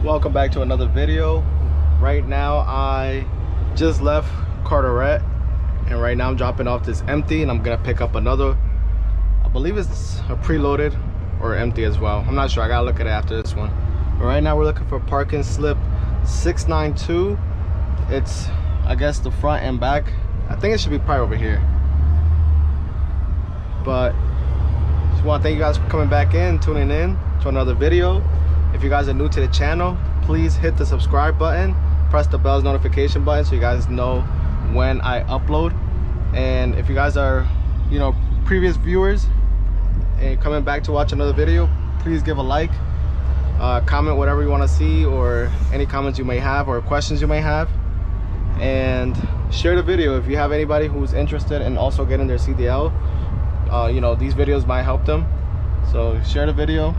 Welcome back to another video. Right now I just left Carteret, and right now I'm dropping off this empty, and I'm gonna pick up another. I believe it's a preloaded or empty as well. I'm not sure, I gotta look at it after this one. But right now we're looking for parking slip 692. It's, I guess, the front and back. I think it should be probably over here. But just want to thank you guys for coming back in, tuning in to another video. If you guys are new to the channel, please hit the subscribe button, press the bell's notification button so you guys know when I upload. And if you guys are, you know, previous viewers and coming back to watch another video, please give a like, comment whatever you want to see, or any comments you may have or questions you may have, and share the video if you have anybody who's interested in also getting their CDL. You know, these videos might help them, so share the video.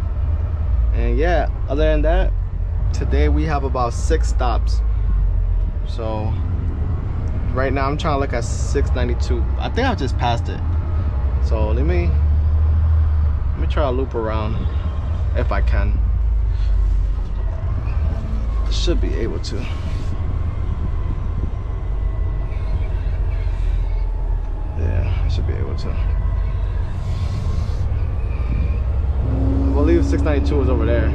And yeah, other than that, today we have about 6 stops. So right now I'm trying to look at 692. I think I just passed it. So let me try to loop around if I can. I should be able to. Yeah, I should be able to. I believe 692 is over there.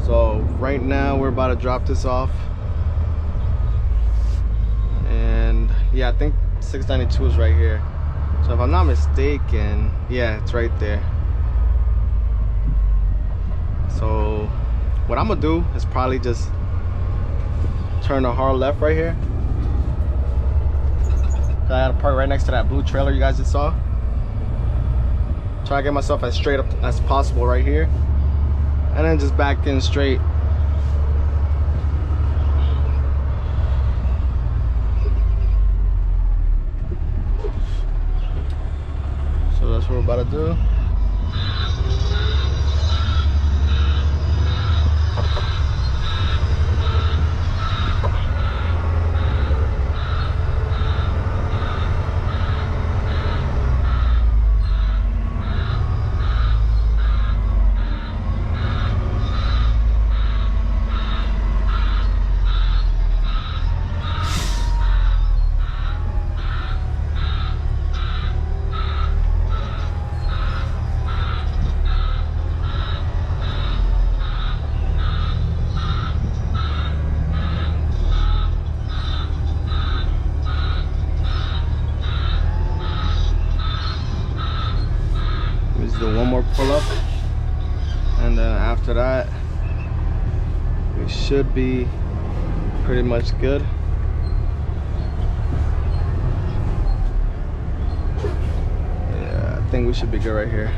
So right now we're about to drop this off, and yeah, I think 692 is right here. So if I'm not mistaken, yeah, it's right there. So what I'm gonna do is probably just turn a hard left right here. I had to park right next to that blue trailer you guys just saw. Try to get myself as straight up as possible right here, and then just back in straight. So that's what we're about to do. One more pull up, and then after that we should be pretty much good. Yeah, I think we should be good right here.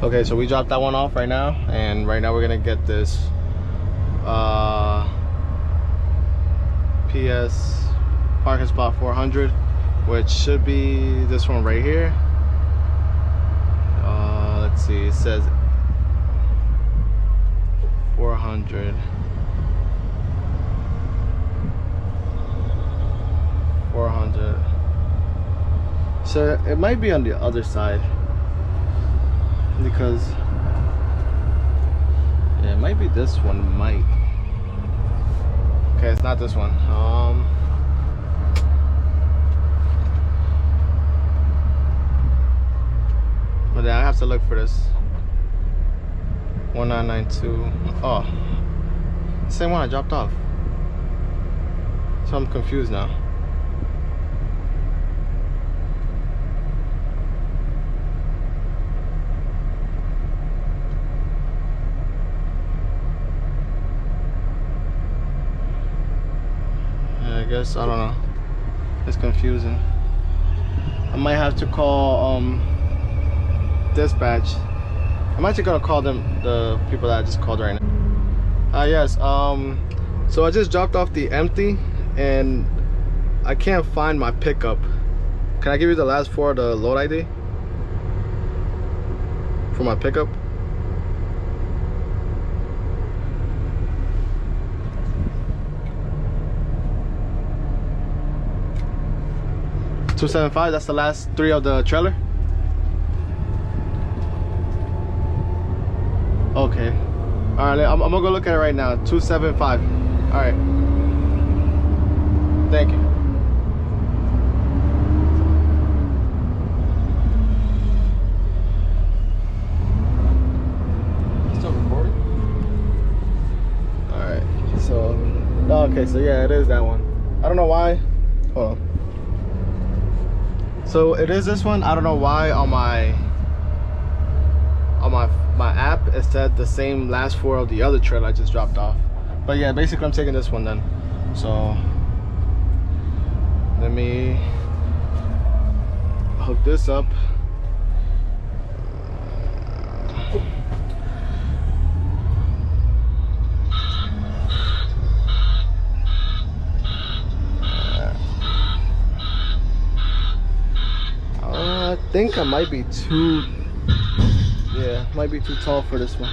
Okay, so we dropped that one off right now, and right now we're gonna get this PS parking spot 400, which should be this one right here. Let's see, it says 400. 400. So it might be on the other side, because yeah, it might be this one. Might. Okay, it's not this one. But then I have to look for this 1992. Oh, same one I dropped off. So I'm confused now. guess, I don't know. It's confusing. I might have to call dispatch. I'm actually gonna call them, the people that I just called right now. Yes, so I just dropped off the empty and I can't find my pickup. Can I give you the last 4 of the load ID for my pickup? $275, that's the last 3 of the trailer? Okay. Alright, I'm gonna go look at it right now. 275. Alright. Thank you. Still recording? Alright, so okay, so yeah, it is that one. I don't know why. Hold on. So it is this one. I don't know why on my app it said the same last 4 of the other trailer I just dropped off. But yeah, basically I'm taking this one then. So let me hook this up. I think I might be too, yeah, might be too tall for this one.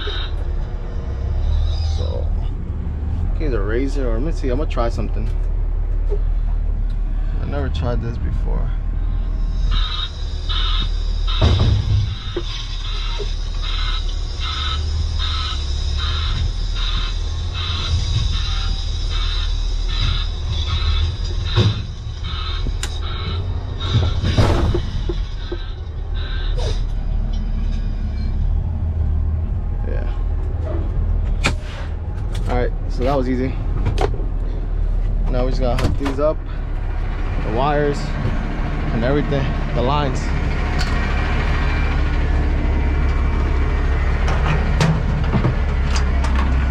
So, get a razor, or let me see, I'm gonna try something. I never tried this before. So that was easy. Now we just gotta hook these up, the wires and everything, the lines.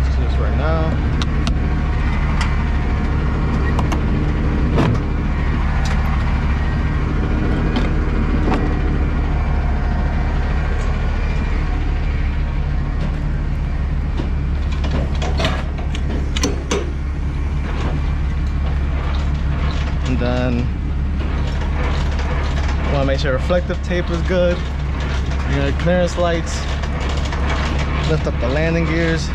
Let's do this right now. And then want to make sure reflective tape is good. Your clearance lights. Lift up the landing gears.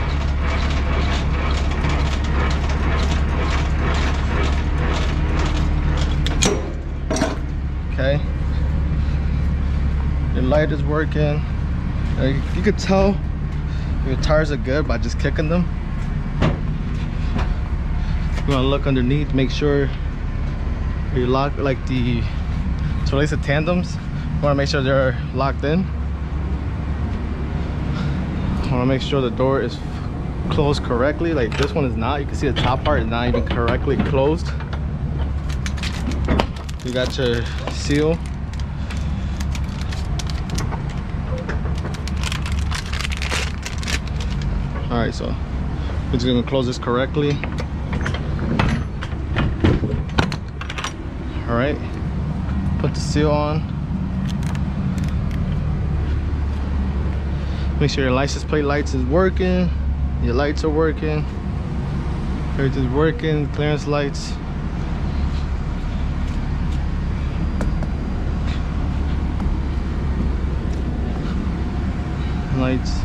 Okay. Your light is working. You could tell your tires are good by just kicking them. You want to look underneath, make sure you lock, like the, to release the tandems, you want to make sure they're locked in. You want to make sure the door is closed correctly. Like this one is not. You can see the top part is not even correctly closed. You got your seal. All right, so we're just gonna close this correctly. All right, put the seal on. Make sure your license plate lights is working. Your lights are working. Everything's working. Clearance lights. Lights.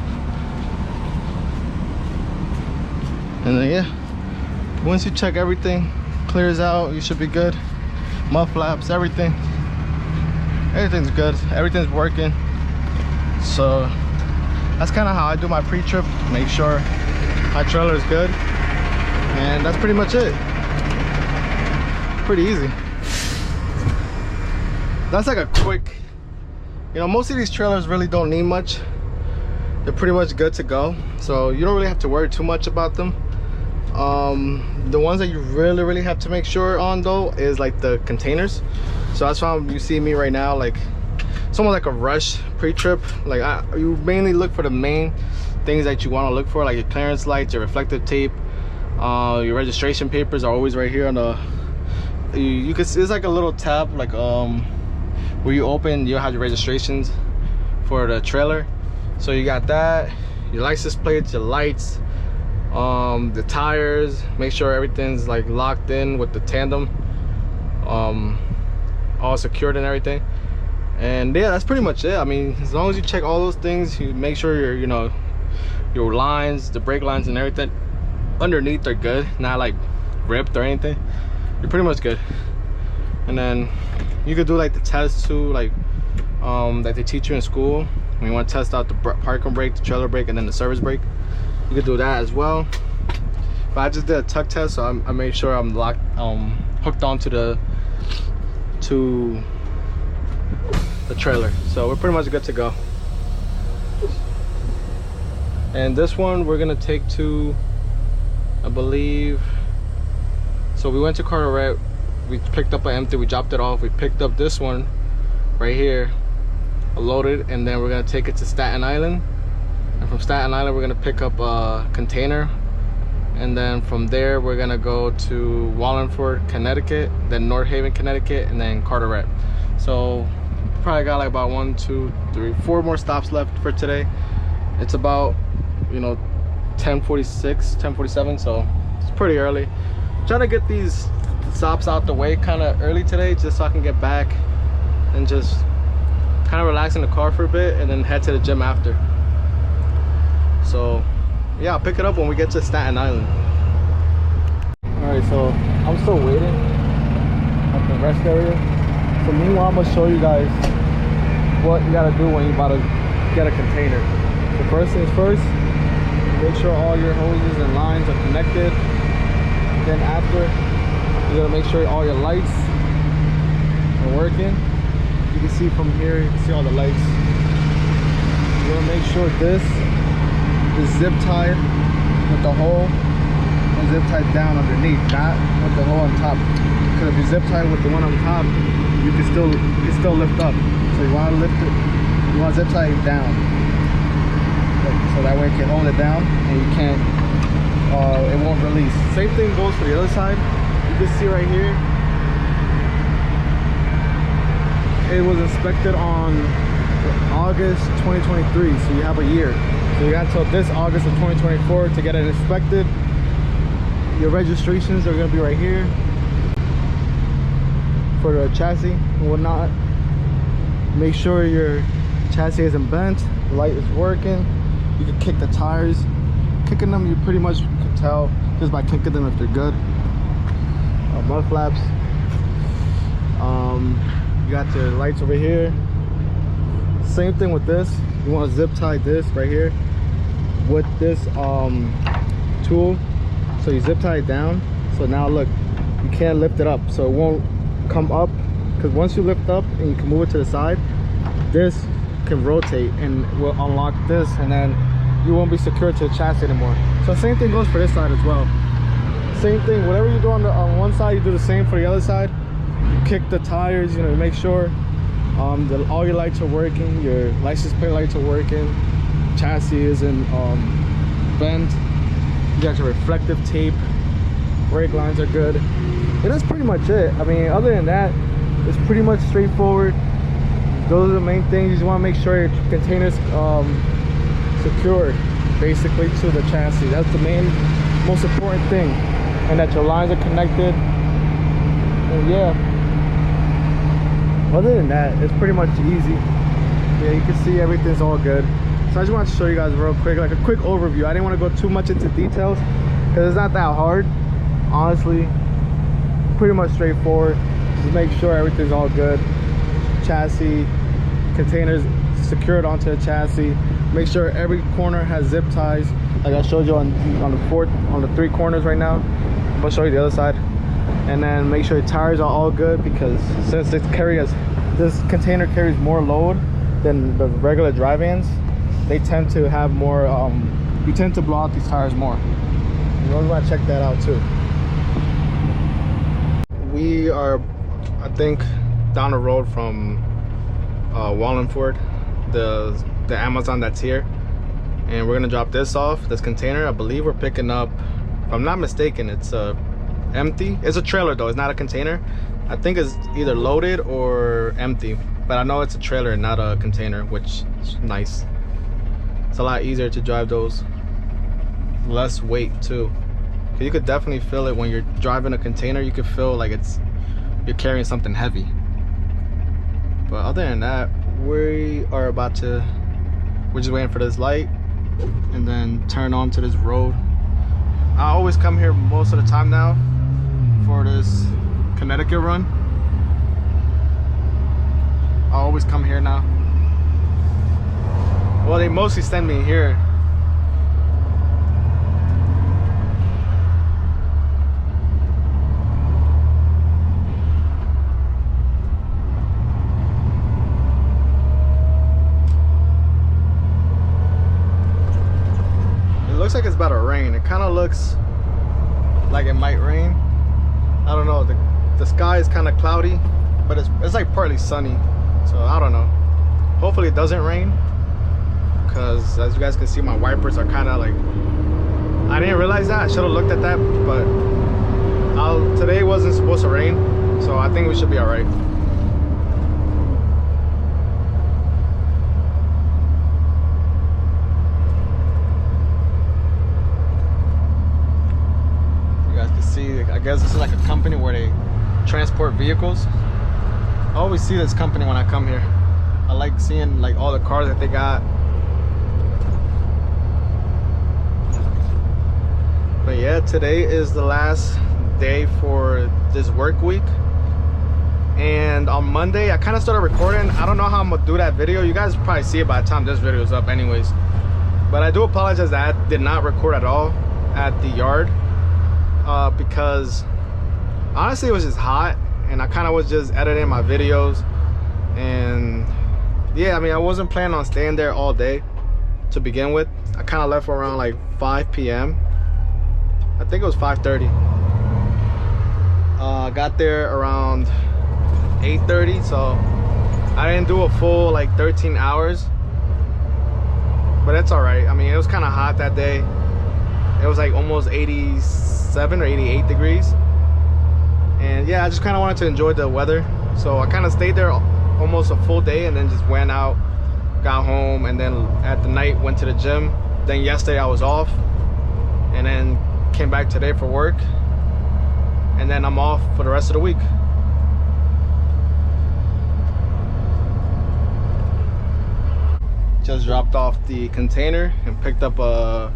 And then yeah, once you check everything clears out, you should be good. Mud flaps, everything, everything's good, everything's working. So that's kind of how I do my pre-trip, make sure my trailer is good, and that's pretty much it. Pretty easy. That's like a quick, you know, most of these trailers really don't need much. They're pretty much good to go, so you don't really have to worry too much about them. The ones that you really have to make sure on though is like the containers. So that's why you see me right now, like it's almost like a rush pre-trip. Like you mainly look for the main things that you want to look for, like your clearance lights, your reflective tape, your registration papers are always right here on the you can see it's like a little tab, like where you open, you have your registrations for the trailer. So you got that, your license plates, your lights, the tires. Make sure everything's like locked in with the tandem, all secured and everything. And yeah, that's pretty much it. I mean, as long as you check all those things, you make sure your, you know, your lines, the brake lines and everything underneath are good, not like ripped or anything, you're pretty much good. And then you could do like the test too, like that they teach you in school when you want to test out the parking brake, the trailer brake, and then the service brake. You could do that as well. But I just did a tuck test, so I made sure I'm locked, hooked onto the trailer, so we're pretty much good to go. And this one we're gonna take to, I believe, so we went to Carteret, we picked up an empty, we dropped it off, we picked up this one right here loaded, and then we're gonna take it to Staten Island, and from Staten Island we're gonna pick up a container, and then from there we're gonna go to Wallingford, Connecticut, then North Haven, Connecticut, and then Carteret. So probably got like about 1, 2, 3, 4 more stops left for today. It's about, you know, 10:46, 10:47, so it's pretty early. I'm trying to get these stops out the way kind of early today, just so I can get back and just kind of relax in the car for a bit and then head to the gym after. So yeah, I'll pick it up when we get to Staten Island. All right, so I'm still waiting at the rest area. So meanwhile, I'm gonna show you guys what you gotta do when you about to get a container. The first things first, make sure all your hoses and lines are connected. Then after, you gotta make sure all your lights are working. You can see from here, you can see all the lights. You wanna make sure this is zip tied with the hole and zip tied down underneath, not with the hole on top. Because if you zip tie with the one on top, you can still lift up. So you want to lift it, you want to zip tie it down, so that way you can hold it down and you can't, it won't release. Same thing goes for the other side. You can see right here, it was inspected on August 2023, so you have a year. So you got till this August of 2024 to get it inspected. Your registrations are going to be right here for the chassis and whatnot. Make sure your chassis isn't bent, the light is working. You can kick the tires. Kicking them, you pretty much can tell just by kicking them if they're good. Mud flaps. You got your lights over here. Same thing with this. You want to zip tie this right here with this tool. So you zip tie it down. So now look, you can't lift it up, so it won't come up, because once you lift up and you can move it to the side, this can rotate and will unlock this, and then you won't be secured to the chassis anymore. So same thing goes for this side as well. Same thing, whatever you do on one side, you do the same for the other side. You kick the tires, you know, you make sure all your lights are working, your license plate lights are working, chassis isn't bent, you got your reflective tape, brake lines are good. And that's pretty much it. I mean, other than that, it's pretty much straightforward. Those are the main things. You just want to make sure your container's secured basically to the chassis. That's the most important thing, and that your lines are connected. And yeah, other than that, it's pretty much easy. Yeah, you can see everything's all good. So I just wanted to show you guys real quick, like a quick overview. I didn't want to go too much into details because it's not that hard, honestly. Pretty much straightforward. Just make sure everything's all good. Chassis, containers secured onto the chassis. Make sure every corner has zip ties, like I showed you on the 3 corners right now. I'm gonna show you the other side. And then make sure your tires are all good, because since this container carries more load than the regular dry vans, they tend to have more, you tend to blow out these tires more. You always want to check that out too. We are, I think, down the road from Wallingford, the Amazon that's here, and we're gonna drop this off, this container. I believe we're picking up, if I'm not mistaken, it's a empty. It's a trailer though, it's not a container. I think it's either loaded or empty, but I know it's a trailer and not a container, which is nice. It's a lot easier to drive those. Less weight too. You could definitely feel it when you're driving a container. You could feel like you're carrying something heavy. But other than that, we're just waiting for this light and then turn onto this road. I always come here most of the time now for this Connecticut run. I always come here now. Well, they mostly send me here. Looks like it's about to rain. It kind of looks like it might rain. I don't know. The sky is kind of cloudy, but it's like partly sunny. So I don't know. Hopefully it doesn't rain, because as you guys can see, my wipers are kind of like, I didn't realize that. I should have looked at that, but today wasn't supposed to rain, so I think we should be all right. I guess this is like a company where they transport vehicles. I always see this company when I come here. I like seeing like all the cars that they got. But yeah, today is the last day for this work week. And on Monday, I kind of started recording. I don't know how I'm gonna do that video. You guys probably see it by the time this video is up anyways. But I do apologize that I did not record at all at the yard. Because honestly it was just hot and I kind of was just editing my videos, and yeah, I mean, I wasn't planning on staying there all day to begin with. I kind of left around like 5 p.m. I think it was 5:30. Got there around 8:30, so I didn't do a full like 13 hours, but that's all right. I mean, it was kind of hot that day. It was like almost 87 or 88 degrees, and yeah, I just kind of wanted to enjoy the weather, so I kind of stayed there almost a full day and then just went out, got home, and then at the night went to the gym. Then yesterday I was off, and then came back today for work, and then I'm off for the rest of the week. Just dropped off the container and picked up an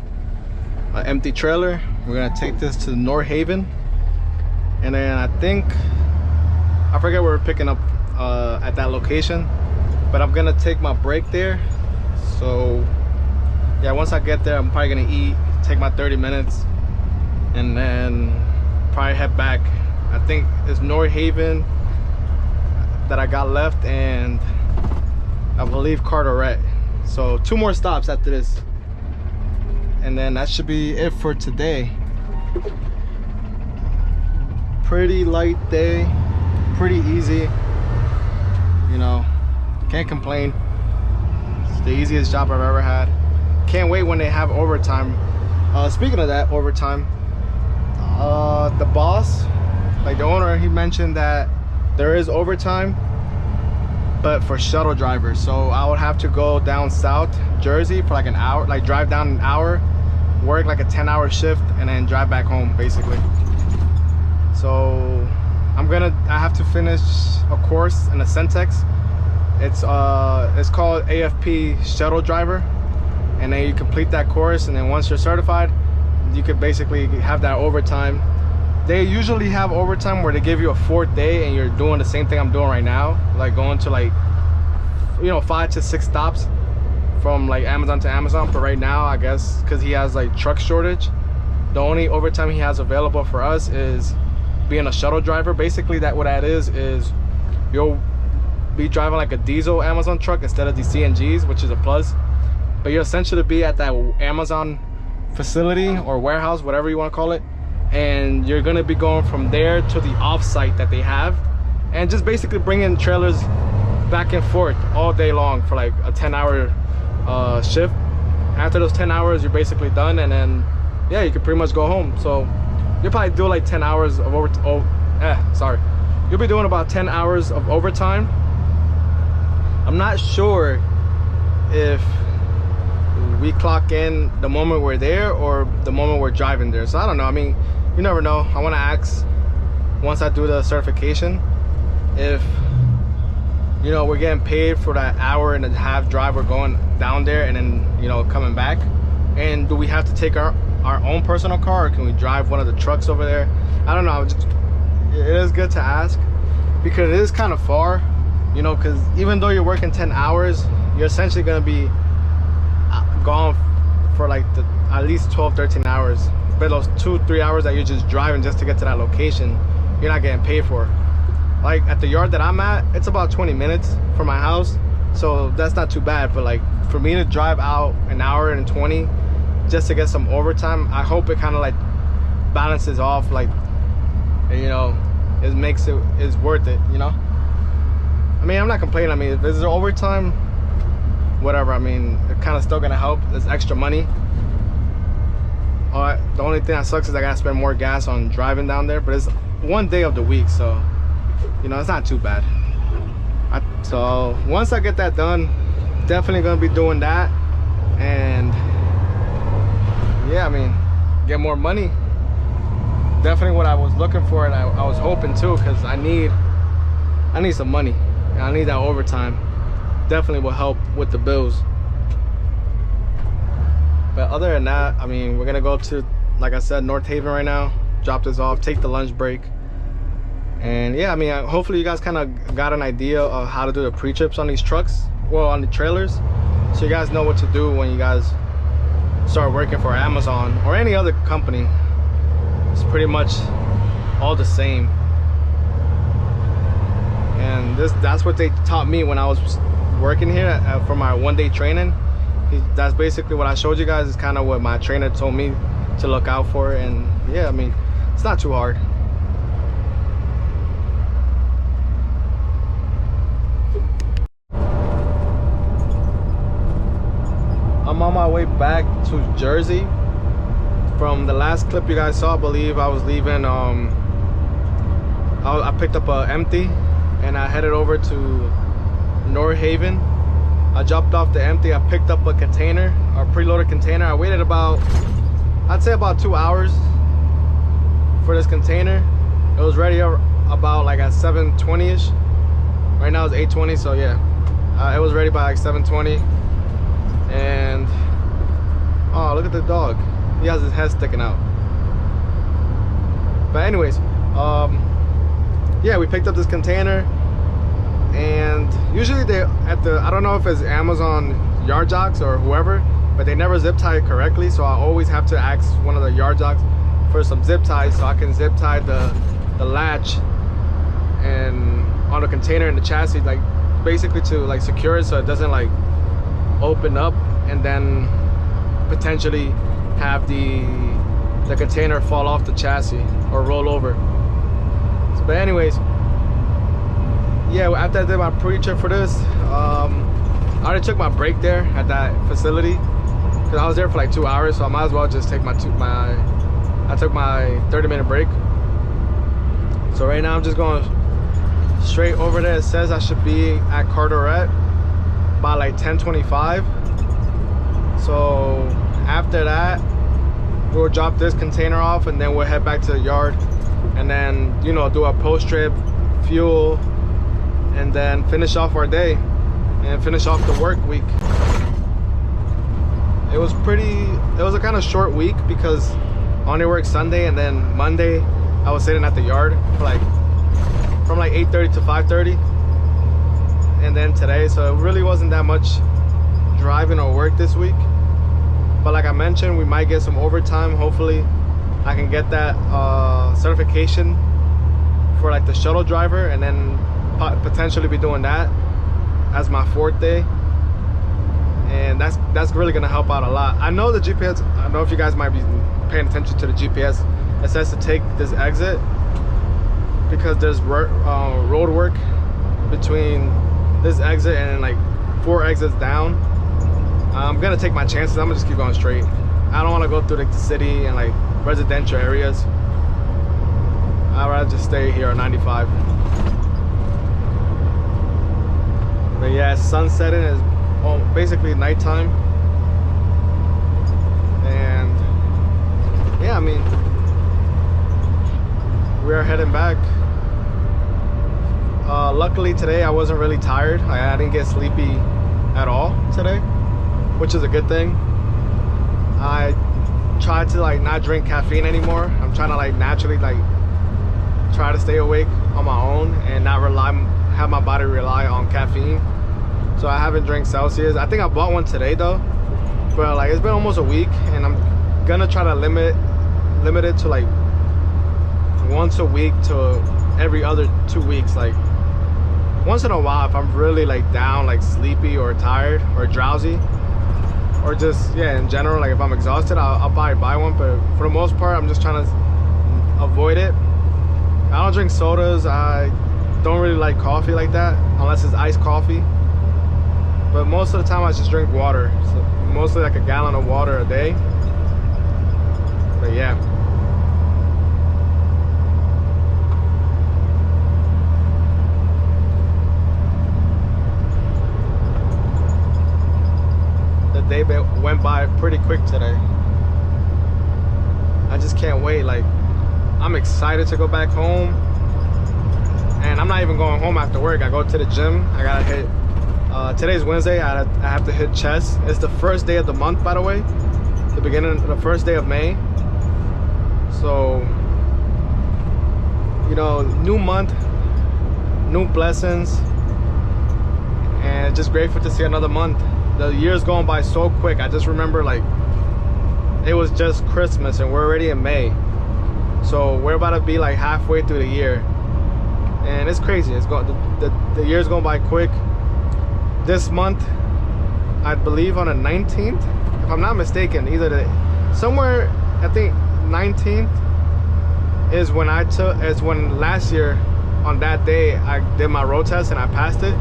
empty trailer. We're gonna take this to North Haven, and then I forget where we're picking up at that location, but I'm gonna take my break there. So yeah, once I get there, I'm probably gonna eat, take my 30 minutes, and then probably head back. I think it's North Haven that I got left, and I believe Carteret. So 2 more stops after this, and then that should be it for today. Pretty light day, pretty easy, you know, can't complain. It's the easiest job I've ever had. Can't wait when they have overtime. Speaking of that, overtime, the boss, like the owner, he mentioned that there is overtime, but for shuttle drivers. So I would have to go down South Jersey for like an hour, like drive down an hour, work like a 10-hour shift, and then drive back home basically. So I have to finish a course in a Centex. It's called AFP shuttle driver, and then you complete that course, and then once you're certified, you could basically have that overtime. They usually have overtime where they give you a 4th day and you're doing the same thing I'm doing right now, like going to like, you know, 5 to 6 stops from like Amazon to Amazon. But right now, I guess because he has like truck shortage, the only overtime he has available for us is being a shuttle driver. Basically what that is you'll be driving like a diesel Amazon truck instead of the CNGs, which is a plus. But you'll essentially be at that Amazon facility or warehouse, whatever you want to call it, and you're gonna be going from there to the off-site that they have, and just basically bringing trailers back and forth all day long for like a 10-hour shift. After those 10 hours, you're basically done, and then yeah, you can pretty much go home. So you'll probably do like 10 hours of you'll be doing about 10 hours of overtime. I'm not sure if we clock in the moment we're there or the moment we're driving there. So I don't know. I mean, you never know. I want to ask once I do the certification if, you know, we're getting paid for that hour and a half drive we're going down there and then, you know, coming back. And do we have to take our own personal car, or can we drive one of the trucks over there? I don't know. It is good to ask because it is kind of far, you know, because even though you're working 10 hours, you're essentially going to be gone for like at least 12-13 hours. But those 2-3 hours that you're just driving just to get to that location, you're not getting paid for. Like at the yard that I'm at, it's about 20 minutes from my house, so that's not too bad. But like for me to drive out an hour and 20 just to get some overtime, I hope it kind of like balances off, like, you know, it makes it is worth it, you know. I mean, I'm not complaining. I mean, if there's overtime, whatever. I mean, it kind of still gonna help. There's extra money. The only thing that sucks is I gotta spend more gas on driving down there, but it's one day of the week, so you know, it's not too bad. So once I get that done, definitely gonna be doing that. And yeah, I mean, get more money. Definitely what I was looking for, and I was hoping too, because I need some money. I need that overtime. Definitely will help with the bills. But other than that, I mean, we're gonna go to, like I said, North Haven right now, drop this off, take the lunch break. And yeah, I mean, hopefully you guys kind of got an idea of how to do the pre-trips on these trucks, well, on the trailers, so you guys know what to do when you guys start working for Amazon or any other company. It's pretty much all the same. And that's what they taught me when I was working here for my one-day training. That's basically what I showed you guys, is kind of what my trainer told me to look out for. And yeah, I mean, it's not too hard. I'm on my way back to Jersey. From the last clip you guys saw, I believe I was leaving, I picked up a empty and I headed over to North Haven. I dropped off the empty, I picked up a container, a preloaded container. I waited about, I'd say about 2 hours for this container. It was ready about like at 7:20ish. Right now it's 8:20, so yeah, it was ready by like 7:20. And oh, look at the dog, he has his head sticking out. But anyways, yeah, we picked up this container, and usually they I don't know if it's Amazon yard jocks or whoever, but they never zip tie it correctly, so I always have to ask one of the yard jocks for some zip ties so I can zip tie the latch and on the container and the chassis, like basically to like secure it so it doesn't like open up and then potentially have the container fall off the chassis or roll over. So, but anyways, yeah, after I did my pre-trip for this, I already took my break there at that facility because I was there for like 2 hours, so I might as well just take I took my 30-minute break. So right now I'm just going straight over there. It says I should be at Carteret by like 10:25. So after that, we'll drop this container off and then we'll head back to the yard and then, you know, do a post-trip fuel and then finish off our day and finish off the work week. It was a kind of short week because I only worked Sunday, and then Monday I was sitting at the yard for like from like 8:30 to 5:30, and then today, so it really wasn't that much driving or work this week. But like I mentioned, we might get some overtime. Hopefully I can get that certification for like the shuttle driver, and then potentially be doing that as my 4th day, and that's really gonna help out a lot. I know the GPS, I don't know if you guys might be paying attention to the GPS. It says to take this exit because there's road work between this exit and like 4 exits down. I'm gonna take my chances. I'm gonna just keep going straight. I don't want to go through the city and like residential areas. I'd rather just stay here on 95. But yeah, sun setting is basically nighttime. And yeah, I mean, we are heading back. Luckily today I wasn't really tired. I didn't get sleepy at all today, which is a good thing. I tried to like not drink caffeine anymore. I'm trying to like naturally like try to stay awake on my own and not have my body rely on caffeine. So I haven't drank Celsius. I think I bought one today though, but like it's been almost a week, and I'm gonna try to limit it to like once a week to every other 2 weeks. Like once in a while, if I'm really like down, like sleepy or tired or drowsy, or just yeah in general, like if I'm exhausted, I'll probably buy one. But for the most part, I'm just trying to avoid it. I don't drink sodas. I don't really like coffee like that unless it's iced coffee. But most of the time I just drink water, so mostly like a gallon of water a day. But yeah, the day went by pretty quick today. I just can't wait. Like I'm excited to go back home, and I'm not even going home after work. I go to the gym. I gotta hit today's Wednesday. I have to hit chest. It's the first day of the month, by the way, the first day of May. So you know, new month, new blessings, and just grateful to see another month. The year's going by so quick. I just remember like it was just Christmas and we're already in May. So we're about to be like halfway through the year, and it's crazy. It's going the year's going by quick. This month, I believe on the 19th, if I'm not mistaken, somewhere I think 19th is when last year on that day I did my road test and I passed it.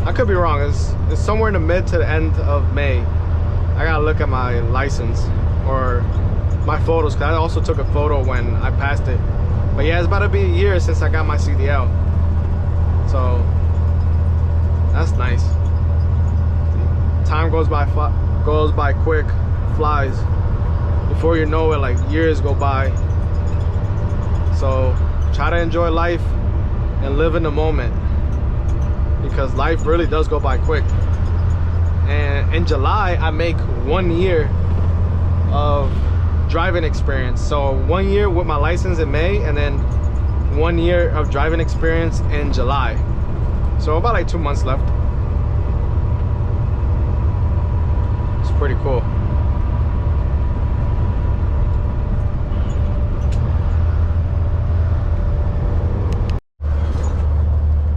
I could be wrong. It's somewhere in the mid to the end of May. I gotta look at my license or my photos, because I also took a photo when I passed it. But yeah, it's about to be a year since I got my CDL, so that's nice. Time goes by quick, flies. Before you know it, like years go by. So try to enjoy life and live in the moment, because life really does go by quick. And in July I make 1 year of driving experience. So 1 year with my license in May, and then 1 year of driving experience in July. So about like 2 months left. It's pretty cool.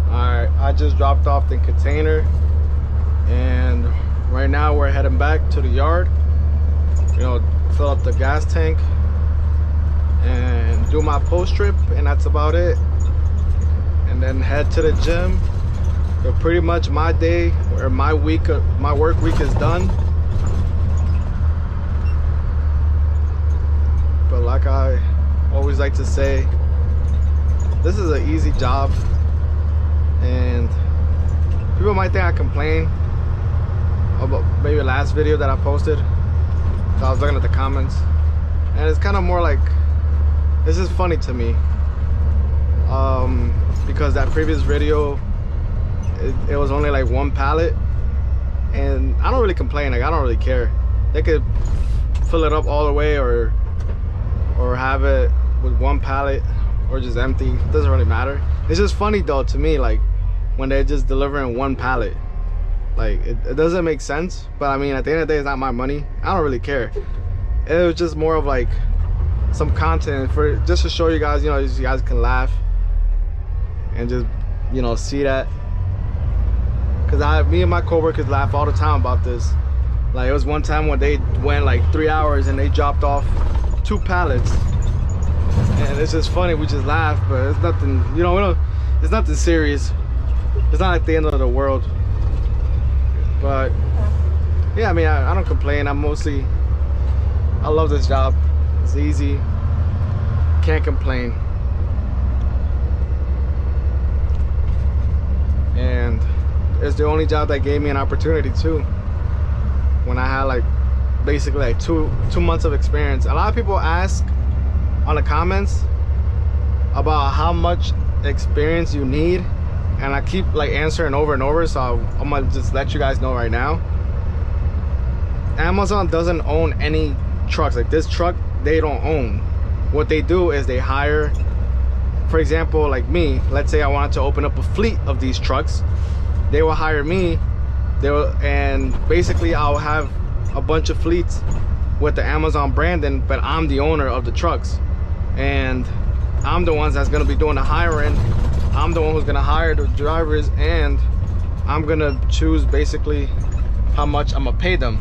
Alright, I just dropped off the container, and right now we're heading back to the yard. You know, fill up the gas tank and do my post trip, and that's about it. And then head to the gym. So pretty much my day or my work week is done. But like I always like to say, this is an easy job, and people might think I complain about maybe the last video that I posted. So I was looking at the comments, and it's kind of more like, this is funny to me, because that previous video, it was only like 1 pallet, and I don't really complain. Like I don't really care. They could fill it up all the way, or have it with 1 pallet, or just empty. It doesn't really matter. It's just funny though to me, like when they're just delivering 1 pallet. Like it doesn't make sense, but I mean at the end of the day, it's not my money. I don't really care. It was just more of like some content just to show you guys, you know, you guys can laugh and just, you know, see that. Because me and my coworkers laugh all the time about this. Like it was one time when they went like 3 hours and they dropped off 2 pallets, and it's just funny. We just laugh, but it's nothing, you know, it's nothing serious. It's not like the end of the world. But yeah, I mean, I don't complain. I love this job. It's easy. Can't complain. and it's the only job that gave me an opportunity too. When I had like basically like two months of experience. A lot of people ask on the comments about how much experience you need, and I keep like answering over and over, so I'm gonna just let you guys know right now. Amazon doesn't own any trucks. Like this truck, they don't own. What they do is they hire, for example, like me, let's say I wanted to open up a fleet of these trucks, they will hire me, and basically I'll have a bunch of fleets with the Amazon branding, but I'm the owner of the trucks, and I'm the ones that's gonna be doing the hiring. I'm the one who's gonna hire the drivers, and I'm gonna choose basically how much I'm gonna pay them.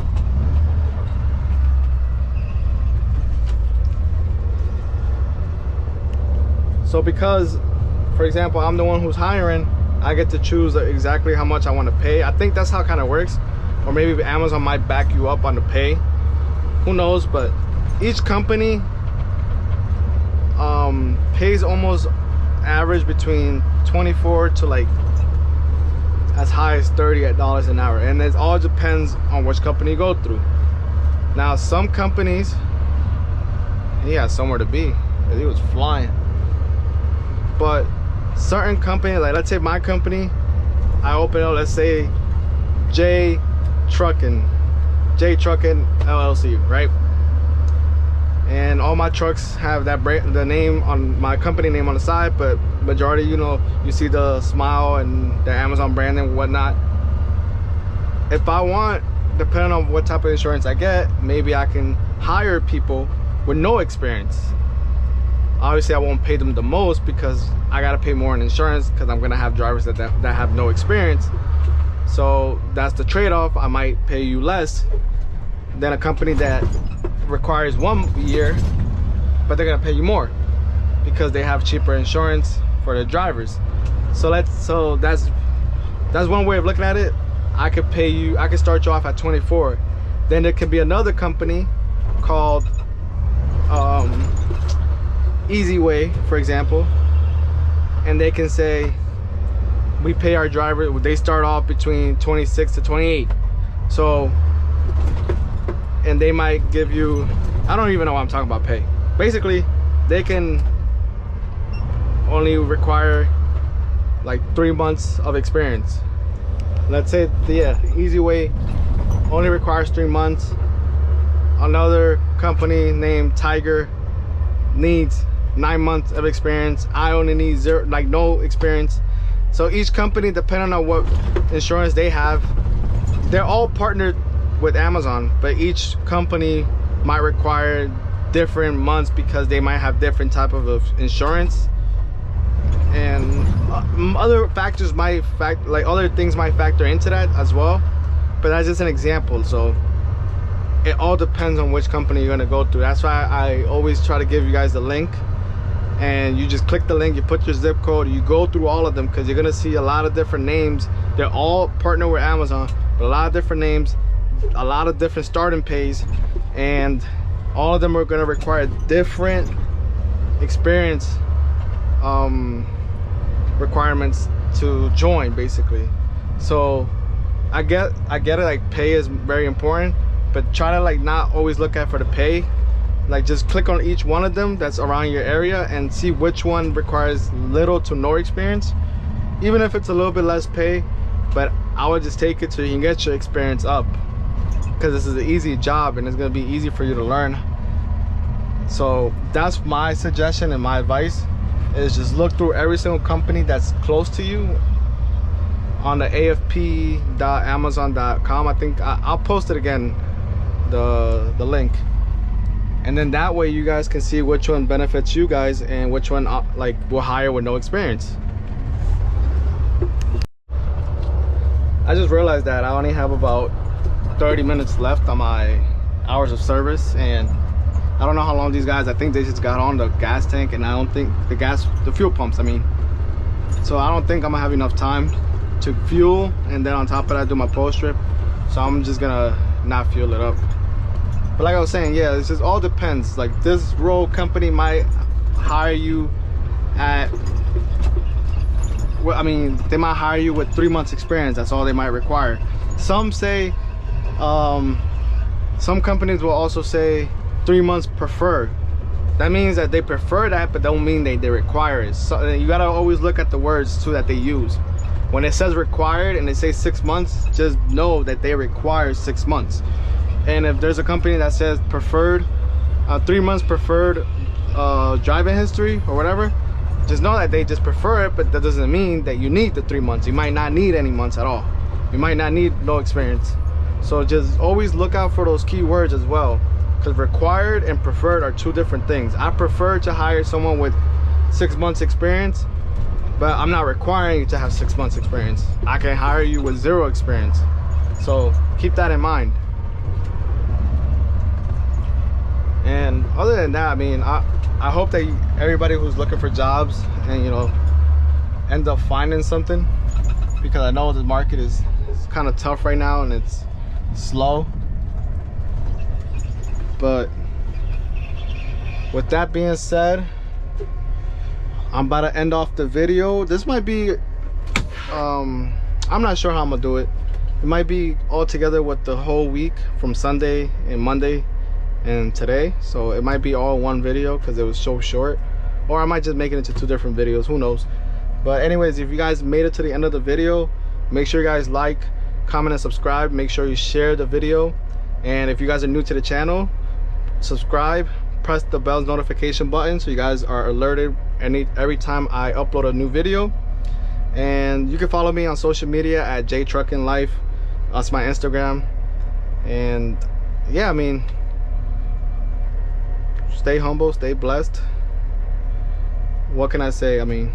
So because, for example, I'm the one who's hiring, I get to choose exactly how much I want to pay. I think that's how it kind of works. Or maybe Amazon might back you up on the pay. Who knows? But each company pays almost average between 24 to like as high as $30 an hour. And it all depends on which company you go through. Now, some companies, he had somewhere to be. He was flying. But certain companies, like let's say my company, I open up, let's say J Trucking LLC, right? And all my trucks have that brand, the name on my company name on the side, but majority, you know, you see the smile and the Amazon branding and whatnot. If I want, depending on what type of insurance I get, maybe I can hire people with no experience. Obviously I won't pay them the most because I gotta pay more in insurance, because I'm gonna have drivers that have no experience. So that's the trade-off. I might pay you less than a company that requires 1 year, but they're gonna pay you more because they have cheaper insurance for the drivers. So that's one way of looking at it. I could pay you, I could start you off at 24. Then there could be another company called Easy Way, for example, and they can say we pay our driver, they start off between 26 to 28. So, and they might give you, I don't even know why I'm talking about pay. Basically, they can only require like 3 months of experience. Let's say, yeah, Easy Way only requires 3 months. Another company named Tiger needs 9 months of experience. I only need zero, like no experience. So each company, depending on what insurance they have, they're all partnered with Amazon, but each company might require different months because they might have different type of insurance, and other factors might other things might factor into that as well. But that's just an example. So it all depends on which company you're gonna go through. That's why I always try to give you guys the link, and you just click the link, you put your zip code, you go through all of them, because you're gonna see a lot of different names. They're all partnered with Amazon, but a lot of different names, a lot of different starting pays, and all of them are gonna require different experience requirements to join, basically. So I get it, like pay is very important, but try to like not always look at for the pay. Like just click on each one of them that's around your area and see which one requires little to no experience, even if it's a little bit less pay. But I would just take it so you can get your experience up, because this is an easy job and it's going to be easy for you to learn. So that's my suggestion and my advice, is just look through every single company that's close to you on the afp.amazon.com. I think I'll post it again, the link, and then that way you guys can see which one benefits you guys and which one like will hire with no experience. I just realized that I only have about 30 minutes left on my hours of service, and I don't know how long these guys, I think they just got on the gas tank, and I don't think the fuel pumps, I mean. So I don't think I'm gonna have enough time to fuel, and then on top of that do my post trip. So I'm just gonna not fuel it up. But like I was saying, yeah, it just all depends. Like this road company might hire you at I mean, they might hire you with 3 months experience. That's all they might require. Some say, some companies will also say 3 months preferred. That means that they prefer that, but don't mean they require it. So you gotta always look at the words too that they use. When it says required and they say 6 months, just know that they require 6 months. And if there's a company that says preferred, 3 months preferred driving history or whatever, just know that they just prefer it, but that doesn't mean that you need the 3 months. You might not need any months at all. You might not need no experience. So just always look out for those keywords as well, because required and preferred are two different things. I prefer to hire someone with 6 months experience, but I'm not requiring you to have 6 months experience. I can hire you with 0 experience. So keep that in mind. And other than that, I mean, I hope that everybody who's looking for jobs and, you know, end up finding something, because I know the market is kind of tough right now and it's slow. But with that being said, I'm about to end off the video. This might be I'm not sure how I'm gonna do it. It might be all together with the whole week from Sunday and Monday and today, so it might be all one video because it was so short, or I might just make it into 2 different videos, who knows. But anyways, if you guys made it to the end of the video, make sure you guys like, comment, and subscribe. Make sure you share the video, and if you guys are new to the channel, subscribe, press the bell notification button so you guys are alerted every time I upload a new video. And you can follow me on social media at JTruckingLife. That's my Instagram. And yeah, I mean, stay humble, stay blessed. What can I say? I mean,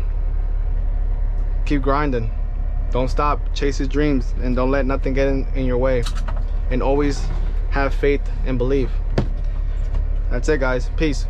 keep grinding, don't stop, chase your dreams, and don't let nothing get in your way, and always have faith and believe. That's it, guys. Peace.